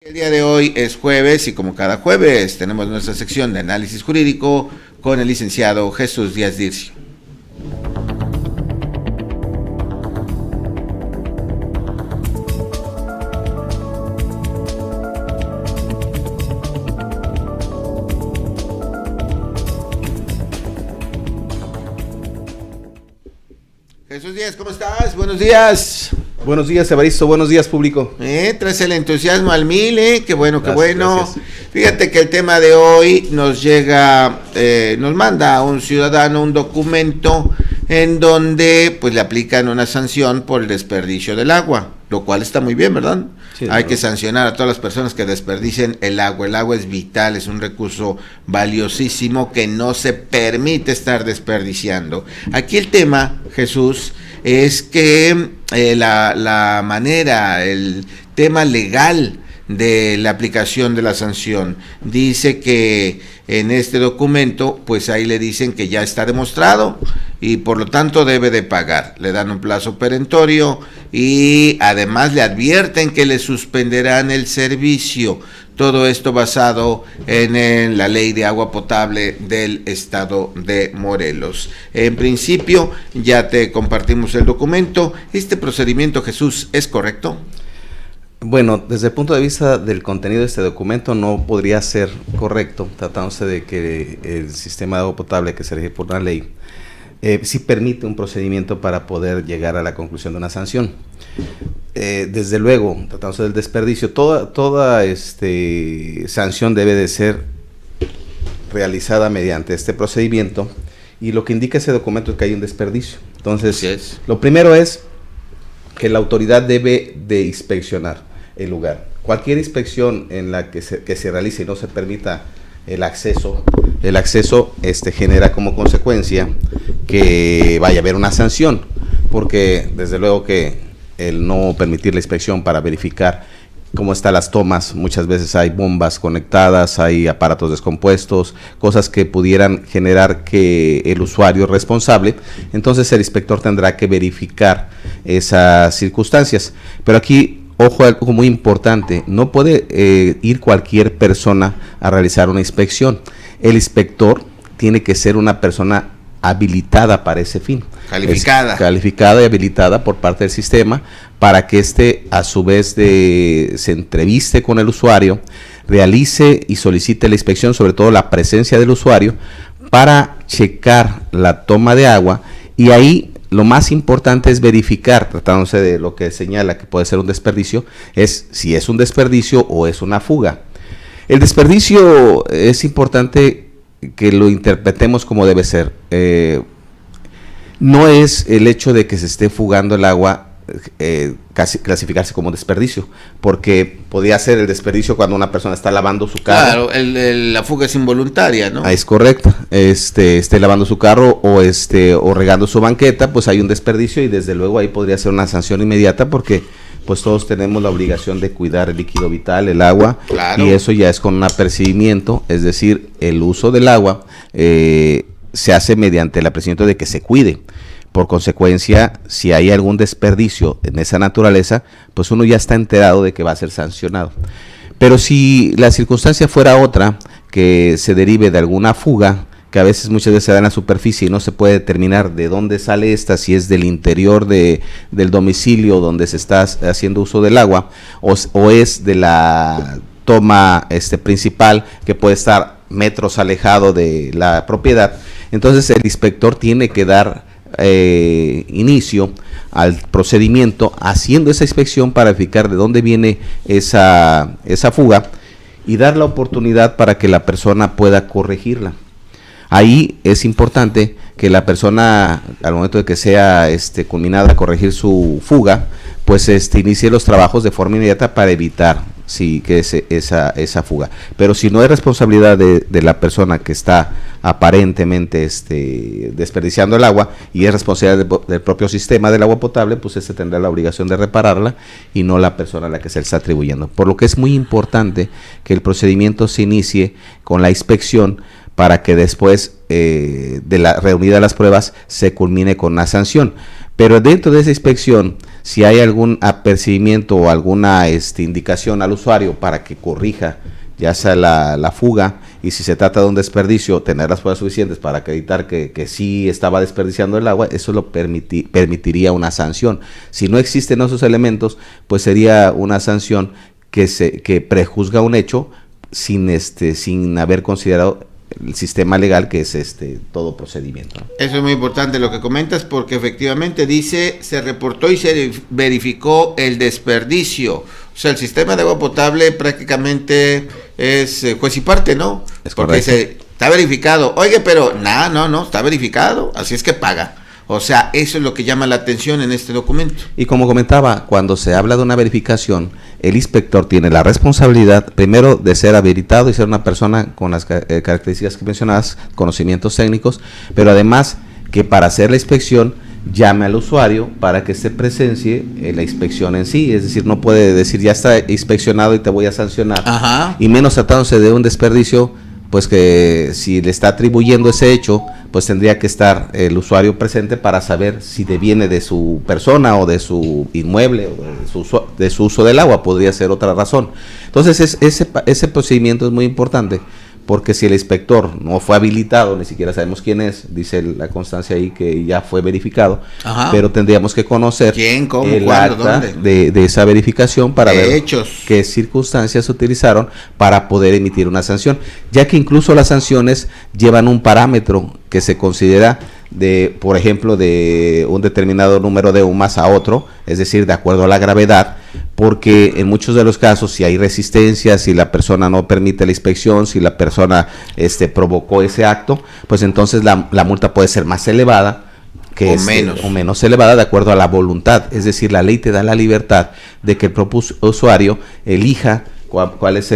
El día de hoy es jueves y como cada jueves tenemos nuestra sección de análisis jurídico con el licenciado Jesús Díaz Dircio. Jesús Díaz, ¿cómo estás? Buenos días. Buenos días, Evaristo. Buenos días, público. Traes el entusiasmo al mil, qué bueno, qué bueno. Gracias. Fíjate que el tema de hoy nos llega, nos manda a un ciudadano un documento en donde pues le aplican una sanción por el desperdicio del agua, lo cual está muy bien, ¿verdad? Sí, Hay que sancionar a todas las personas que desperdicien el agua. El agua es vital, es un recurso valiosísimo que no se permite estar desperdiciando. Aquí el tema, Jesús, es que la manera, el tema legal de la aplicación de la sanción dice que en este documento pues ahí le dicen que ya está demostrado y por lo tanto debe de pagar, le dan un plazo perentorio y además le advierten que le suspenderán el servicio. Todo esto basado en la ley de agua potable del estado de Morelos. En principio, ya te compartimos el documento. ¿Este procedimiento, Jesús, es correcto? Bueno, desde el punto de vista del contenido de este documento no podría ser correcto, tratándose de que el sistema de agua potable que se rige por una ley sí permite un procedimiento para poder llegar a la conclusión de una sanción. Desde luego, tratándose del desperdicio, toda sanción debe de ser realizada mediante este procedimiento y lo que indica ese documento es que hay un desperdicio. Entonces, lo primero es que la autoridad debe de inspeccionar el lugar. Cualquier inspección en la que se realice y no se permita el acceso genera como consecuencia que vaya a haber una sanción, porque desde luego que el no permitir la inspección para verificar cómo están las tomas, muchas veces hay bombas conectadas, hay aparatos descompuestos, cosas que pudieran generar que el usuario es responsable, entonces el inspector tendrá que verificar esas circunstancias. Pero aquí, ojo, algo muy importante, no puede ir cualquier persona a realizar una inspección. El inspector tiene que ser una persona habilitada para ese fin. Calificada y habilitada por parte del sistema para que a su vez se entreviste con el usuario, realice y solicite la inspección, sobre todo la presencia del usuario, para checar la toma de agua. Y ahí lo más importante es verificar, tratándose de lo que señala que puede ser un desperdicio, es si es un desperdicio o es una fuga. El desperdicio es importante que lo interpretemos como debe ser. No es el hecho de que se esté fugando el agua casi clasificarse como desperdicio, porque podría ser el desperdicio cuando una persona está lavando su carro. Claro, la fuga es involuntaria, ¿no? Es correcto. Esté lavando su carro o regando su banqueta, pues hay un desperdicio y desde luego ahí podría ser una sanción inmediata porque pues todos tenemos la obligación de cuidar el líquido vital, el agua, claro. Y eso ya es con un apercibimiento, es decir, el uso del agua se hace mediante el apercibimiento de que se cuide. Por consecuencia, si hay algún desperdicio en esa naturaleza, pues uno ya está enterado de que va a ser sancionado. Pero si la circunstancia fuera otra, que se derive de alguna fuga, que a veces muchas veces se da en la superficie y no se puede determinar de dónde sale esta, si es del interior del domicilio donde se está haciendo uso del agua, o es de la toma principal, que puede estar metros alejado de la propiedad, entonces el inspector tiene que dar inicio al procedimiento haciendo esa inspección para verificar de dónde viene esa fuga y dar la oportunidad para que la persona pueda corregirla. Ahí es importante que la persona, al momento de que sea culminada a corregir su fuga, pues inicie los trabajos de forma inmediata para evitar esa fuga. Pero si no es responsabilidad de la persona que está aparentemente desperdiciando el agua y es responsabilidad del propio sistema del agua potable, pues tendrá la obligación de repararla y no la persona a la que se le está atribuyendo. Por lo que es muy importante que el procedimiento se inicie con la inspección para que después reunidas las pruebas se culmine con una sanción. Pero dentro de esa inspección, si hay algún apercibimiento o alguna indicación al usuario para que corrija ya sea la fuga, y si se trata de un desperdicio, tener las pruebas suficientes para acreditar que sí estaba desperdiciando el agua, eso lo permitiría una sanción. Si no existen esos elementos, pues sería una sanción que prejuzga un hecho sin haber considerado el sistema legal, que es todo procedimiento, ¿no? Eso es muy importante lo que comentas, porque efectivamente dice, se reportó y se verificó el desperdicio. O sea, el sistema de agua potable prácticamente es juez y parte, ¿no? Es porque correcto. está verificado. Oye, pero no, está verificado, así es que paga. O sea, eso es lo que llama la atención en este documento. Y como comentaba, cuando se habla de una verificación, el inspector tiene la responsabilidad, primero, de ser habilitado y ser una persona con las características que mencionabas, conocimientos técnicos, pero además que para hacer la inspección llame al usuario para que se presencie la inspección en sí. Es decir, no puede decir ya está inspeccionado y te voy a sancionar. Ajá. Y menos tratándose de un desperdicio, pues que si le está atribuyendo ese hecho, pues tendría que estar el usuario presente para saber si deviene de su persona o de su inmueble o de su uso del agua. Podría ser otra razón. Entonces ese procedimiento es muy importante, porque si el inspector no fue habilitado, ni siquiera sabemos quién es, dice la constancia ahí que ya fue verificado. Ajá. Pero tendríamos que conocer quién, cómo, el cuándo, acta de esa verificación para ver hechos, qué circunstancias se utilizaron para poder emitir una sanción, ya que incluso las sanciones llevan un parámetro que se considera por ejemplo, de un determinado número de UMAS a otro, es decir, de acuerdo a la gravedad, porque en muchos de los casos, si hay resistencia, si la persona no permite la inspección, si la persona provocó ese acto, pues entonces la multa puede ser más elevada o menos elevada, de acuerdo a la voluntad. Es decir, la ley te da la libertad de que el propio usuario elija cuál es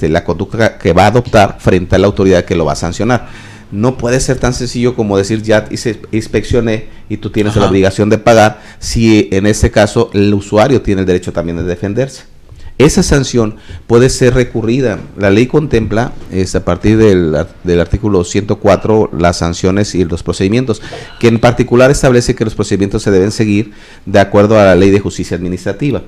la conducta que va a adoptar frente a la autoridad que lo va a sancionar. No puede ser tan sencillo como decir ya inspeccioné y tú tienes la obligación de pagar, si en este caso el usuario tiene el derecho también de defenderse. Esa sanción puede ser recurrida. La ley contempla a partir del artículo 104 las sanciones y los procedimientos, que en particular establece que los procedimientos se deben seguir de acuerdo a la Ley de Justicia Administrativa.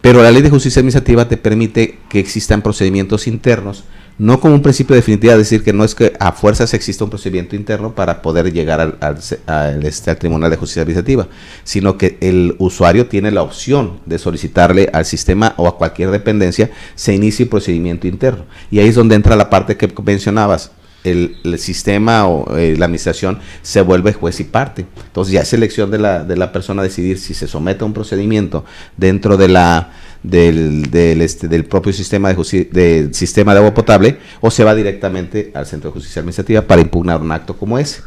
Pero la Ley de Justicia Administrativa te permite que existan procedimientos internos, no como un principio definitivo, decir que no es que a fuerzas exista un procedimiento interno para poder llegar al Tribunal de Justicia Administrativa, sino que el usuario tiene la opción de solicitarle al sistema o a cualquier dependencia se inicie un procedimiento interno. Y ahí es donde entra la parte que mencionabas. El sistema o la administración se vuelve juez y parte. Entonces ya es elección de la persona decidir si se somete a un procedimiento dentro del propio sistema del sistema de agua potable, o se va directamente al Centro de Justicia Administrativa para impugnar un acto como ese.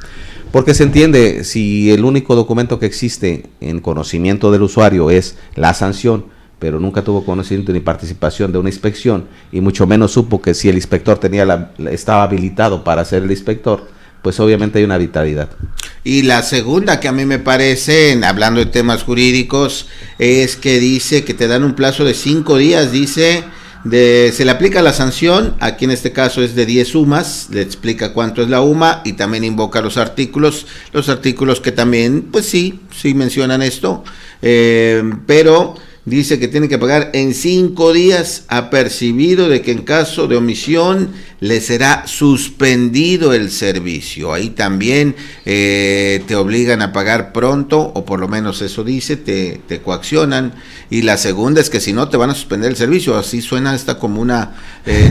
Porque se entiende, si el único documento que existe en conocimiento del usuario es la sanción, pero nunca tuvo conocimiento ni participación de una inspección, y mucho menos supo que si el inspector estaba habilitado para ser el inspector, pues obviamente hay una arbitrariedad. Y la segunda, que a mí me parece, hablando de temas jurídicos, es que dice que te dan un plazo de 5 días, dice, se le aplica la sanción, aquí en este caso es de 10 UMAS, le explica cuánto es la UMA y también invoca los artículos que también, pues sí mencionan esto, pero dice que tiene que pagar en 5 días, apercibido de que en caso de omisión le será suspendido el servicio. Ahí también te obligan a pagar pronto, o por lo menos eso dice, te coaccionan. Y la segunda es que si no te van a suspender el servicio. Así suena esta como una,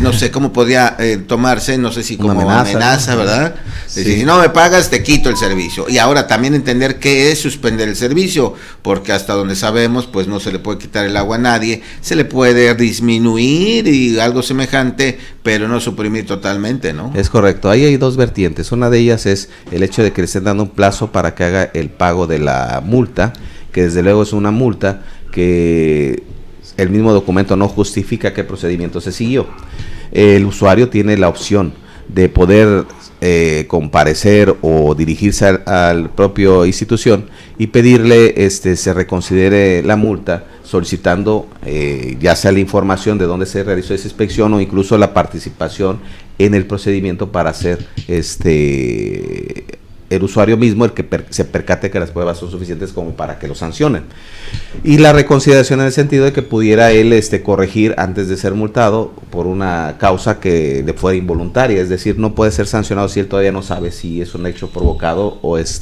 no sé cómo podría tomarse, no sé si como amenaza, ¿verdad? Sí. Si no me pagas, te quito el servicio. Y ahora también entender qué es suspender el servicio, porque hasta donde sabemos, pues no se le puede quitar el agua a nadie, se le puede disminuir y algo semejante, pero no suprimir totalmente, ¿no? Es correcto, ahí hay dos vertientes. Una de ellas es el hecho de que le estén dando un plazo para que haga el pago de la multa, que desde luego es una multa que el mismo documento no justifica qué procedimiento se siguió. El usuario tiene la opción de poder comparecer o dirigirse al propio institución y pedirle se reconsidere la multa, solicitando ya sea la información de dónde se realizó esa inspección o incluso la participación en el procedimiento para hacer el usuario mismo el que se percate que las pruebas son suficientes como para que lo sancionen. Y la reconsideración en el sentido de que pudiera él corregir antes de ser multado por una causa que le fuera involuntaria, es decir, no puede ser sancionado si él todavía no sabe si es un hecho provocado o es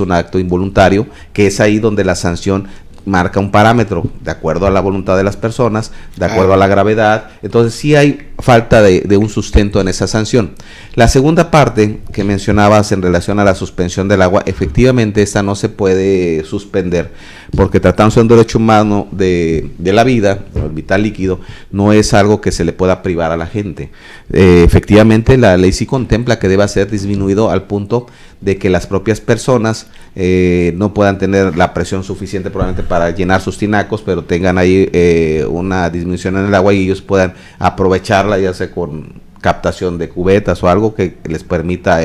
un acto involuntario, que es ahí donde la sanción marca un parámetro de acuerdo a la voluntad de las personas, de acuerdo a la gravedad. Entonces sí hay falta de un sustento en esa sanción. La segunda parte que mencionabas en relación a la suspensión del agua, efectivamente esta no se puede suspender porque tratándose de un derecho humano de la vida, el vital líquido, no es algo que se le pueda privar a la gente. Efectivamente la ley sí contempla que deba ser disminuido al punto de que las propias personas no puedan tener la presión suficiente probablemente para llenar sus tinacos, pero tengan ahí una disminución en el agua y ellos puedan aprovecharla, ya sea con captación de cubetas o algo que les permita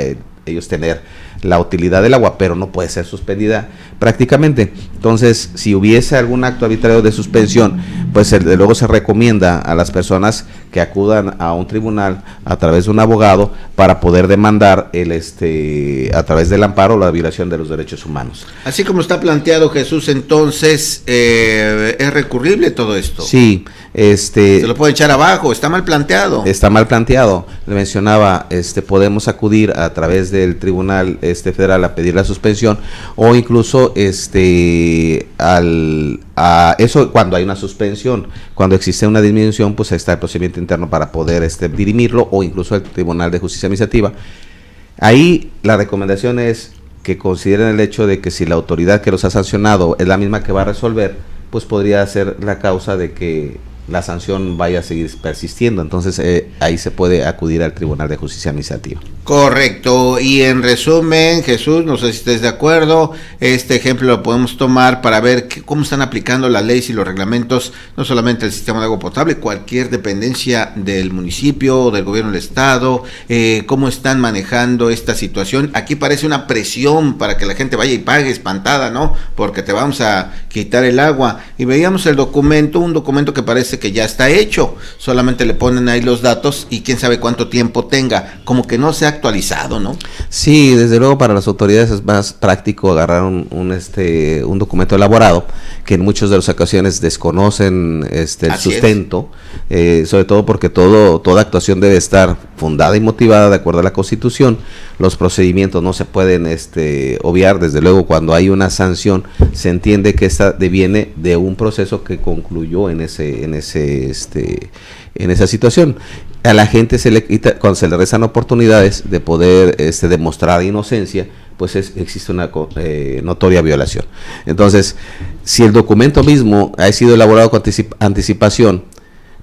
ellos tener la utilidad del agua, pero no puede ser suspendida prácticamente. Entonces, si hubiese algún acto arbitrario de suspensión, pues luego se recomienda a las personas que acudan a un tribunal a través de un abogado para poder demandar a través del amparo la violación de los derechos humanos. Así como está planteado, Jesús, entonces ¿es recurrible todo esto? Sí. Se lo puede echar abajo, está mal planteado. Está mal planteado. Le mencionaba, podemos acudir a través del tribunal federal a pedir la suspensión o incluso a eso cuando hay una suspensión. Cuando existe una disminución, pues está el procedimiento interno para poder dirimirlo o incluso el Tribunal de Justicia Administrativa. Ahí la recomendación es que consideren el hecho de que si la autoridad que los ha sancionado es la misma que va a resolver, pues podría ser la causa de que la sanción vaya a seguir persistiendo. Entonces ahí se puede acudir al Tribunal de Justicia Administrativa. Correcto. Y en resumen, Jesús, no sé si estés de acuerdo, este ejemplo lo podemos tomar para ver cómo están aplicando las leyes y los reglamentos, no solamente el sistema de agua potable, cualquier dependencia del municipio o del gobierno del estado, cómo están manejando esta situación. Aquí parece una presión para que la gente vaya y pague espantada, ¿no? Porque te vamos a quitar el agua. Y veíamos el documento, un documento que parece que ya está hecho, solamente le ponen ahí los datos y quién sabe cuánto tiempo tenga, como que no se ha actualizado, ¿no? Sí, desde luego para las autoridades es más práctico agarrar un documento elaborado que en muchas de las ocasiones desconocen el sustento, sobre todo porque toda actuación debe estar fundada y motivada de acuerdo a la Constitución. Los procedimientos no se pueden obviar. Desde luego cuando hay una sanción se entiende que esta deviene de un proceso que concluyó en esa situación. A la gente se le quita, cuando se le restan oportunidades de poder demostrar inocencia, pues existe una notoria violación. Entonces, si el documento mismo ha sido elaborado con anticipación,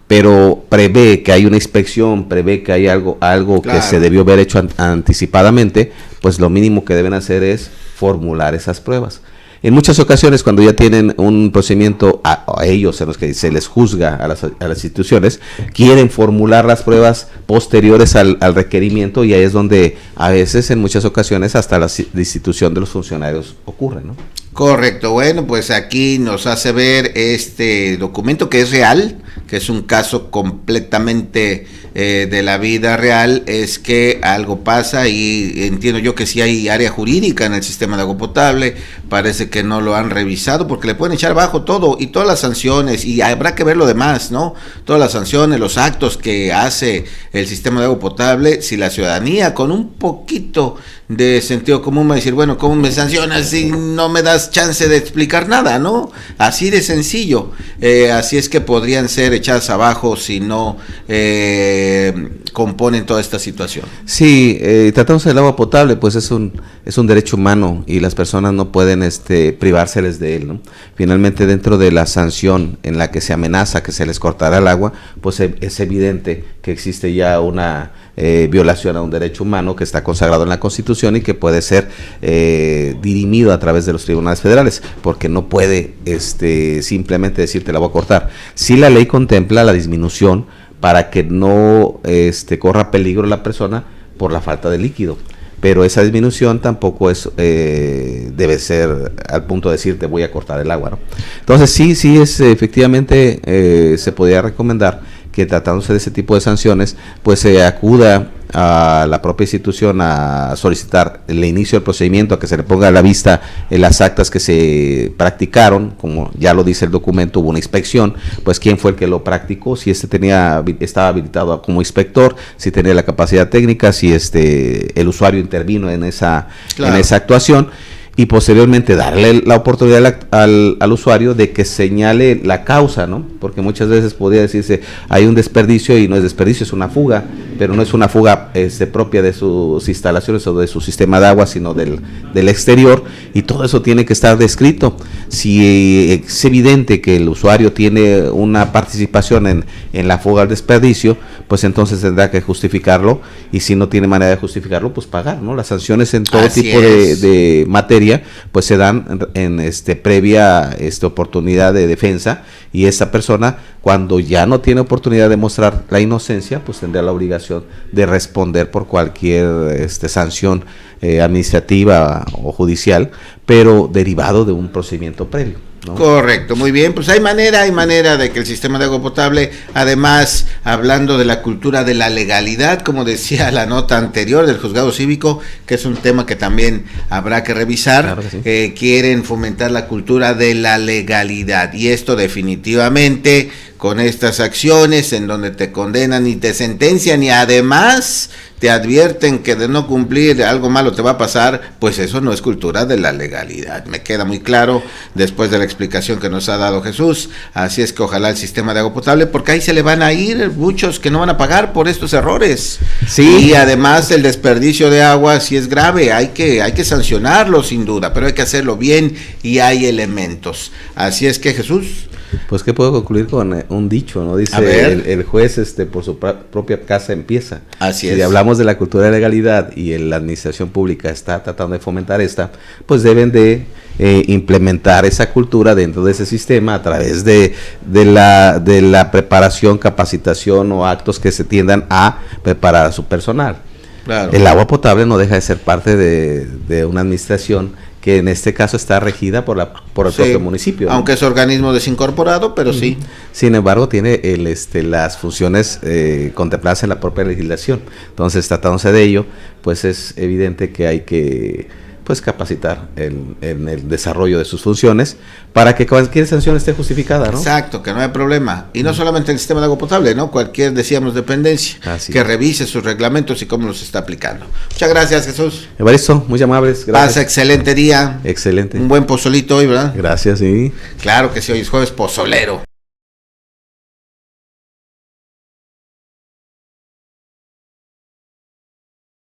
pero prevé que hay una inspección, prevé que hay algo claro, que se debió haber hecho anticipadamente, pues lo mínimo que deben hacer es formular esas pruebas. En muchas ocasiones, cuando ya tienen un procedimiento a ellos en los que se les juzga a las instituciones, quieren formular las pruebas posteriores al requerimiento, y ahí es donde a veces, en muchas ocasiones, hasta la destitución de los funcionarios ocurre, ¿no? Correcto. Bueno, pues aquí nos hace ver este documento que es real, que es un caso completamente de la vida real, es que algo pasa y entiendo yo que sí hay área jurídica en el sistema de agua potable, parece que no lo han revisado porque le pueden echar abajo todo y todas las sanciones, y habrá que ver lo demás, ¿no? Todas las sanciones, los actos que hace el sistema de agua potable. Si la ciudadanía con un poquito de sentido común va a decir, bueno, ¿cómo me sancionas si no me das chance de explicar nada, ¿no? Así de sencillo. Así es que podrían ser echadas abajo si no componen toda esta situación. Sí, tratándose del agua potable, pues es un derecho humano y las personas no pueden privárseles de él, ¿no? Finalmente, dentro de la sanción en la que se amenaza que se les cortará el agua, pues es evidente que existe ya una violación a un derecho humano que está consagrado en la Constitución y que puede ser dirimido a través de los tribunales federales, porque no puede simplemente decirte la voy a cortar. Si la ley contempla la disminución para que no corra peligro la persona por la falta de líquido, pero esa disminución tampoco debe ser al punto de decirte voy a cortar el agua, ¿no? Entonces sí efectivamente se podría recomendar que tratándose de ese tipo de sanciones, pues se acuda a la propia institución a solicitar el inicio del procedimiento, a que se le ponga a la vista las actas que se practicaron, como ya lo dice el documento, hubo una inspección, pues quién fue el que lo practicó, si estaba habilitado como inspector, si tenía la capacidad técnica, si el usuario intervino en esa actuación, y posteriormente darle la oportunidad al usuario de que señale la causa, ¿no? Porque muchas veces podría decirse, hay un desperdicio y no es desperdicio, es una fuga, pero no es una fuga propia de sus instalaciones o de su sistema de agua, sino del exterior, y todo eso tiene que estar descrito. Si es evidente que el usuario tiene una participación en la fuga al desperdicio, pues entonces tendrá que justificarlo, y si no tiene manera de justificarlo, pues pagar, ¿no? Las sanciones en todo tipo de materia pues se dan en previa oportunidad de defensa, y esa persona, cuando ya no tiene oportunidad de mostrar la inocencia, pues tendrá la obligación de responder por cualquier sanción administrativa o judicial, pero derivado de un procedimiento previo, ¿no? Correcto, muy bien, pues hay manera de que el sistema de agua potable, además, hablando de la cultura de la legalidad, como decía la nota anterior del juzgado cívico, que es un tema que también habrá que revisar, claro que sí. Quieren fomentar la cultura de la legalidad, y esto definitivamente con estas acciones en donde te condenan y te sentencian y además te advierten que de no cumplir algo malo te va a pasar, pues eso no es cultura de la legalidad. Me queda muy claro después de la explicación que nos ha dado Jesús. Así es que ojalá el sistema de agua potable, porque ahí se le van a ir muchos que no van a pagar por estos errores. Sí. Y además el desperdicio de agua sí es grave, hay que sancionarlo sin duda, pero hay que hacerlo bien y hay elementos. Así es que Jesús. Pues que puedo concluir con un dicho, ¿no? Dice el juez por su propia casa empieza. Así es. Si hablamos de la cultura de legalidad y la administración pública está tratando de fomentar pues deben de implementar esa cultura dentro de ese sistema a través de la preparación, capacitación o actos que se tiendan a preparar a su personal. Claro. El agua potable no deja de ser parte de una administración que en este caso está regida por el propio municipio, ¿no? Aunque es organismo desincorporado, pero sí. Sin embargo, tiene las funciones contempladas en la propia legislación. Entonces, tratándose de ello, pues es evidente que hay que capacitar en el desarrollo de sus funciones para que cualquier sanción esté justificada, ¿no? Exacto, que no hay problema. Y no solamente el sistema de agua potable, ¿no? Cualquier, decíamos, dependencia, que revise sus reglamentos y cómo los está aplicando. Muchas gracias, Jesús. Evaristo, muy amables. Gracias. Pasa excelente día. Excelente. Un buen pozolito hoy, ¿verdad? Gracias, sí. Claro que sí, hoy es jueves pozolero.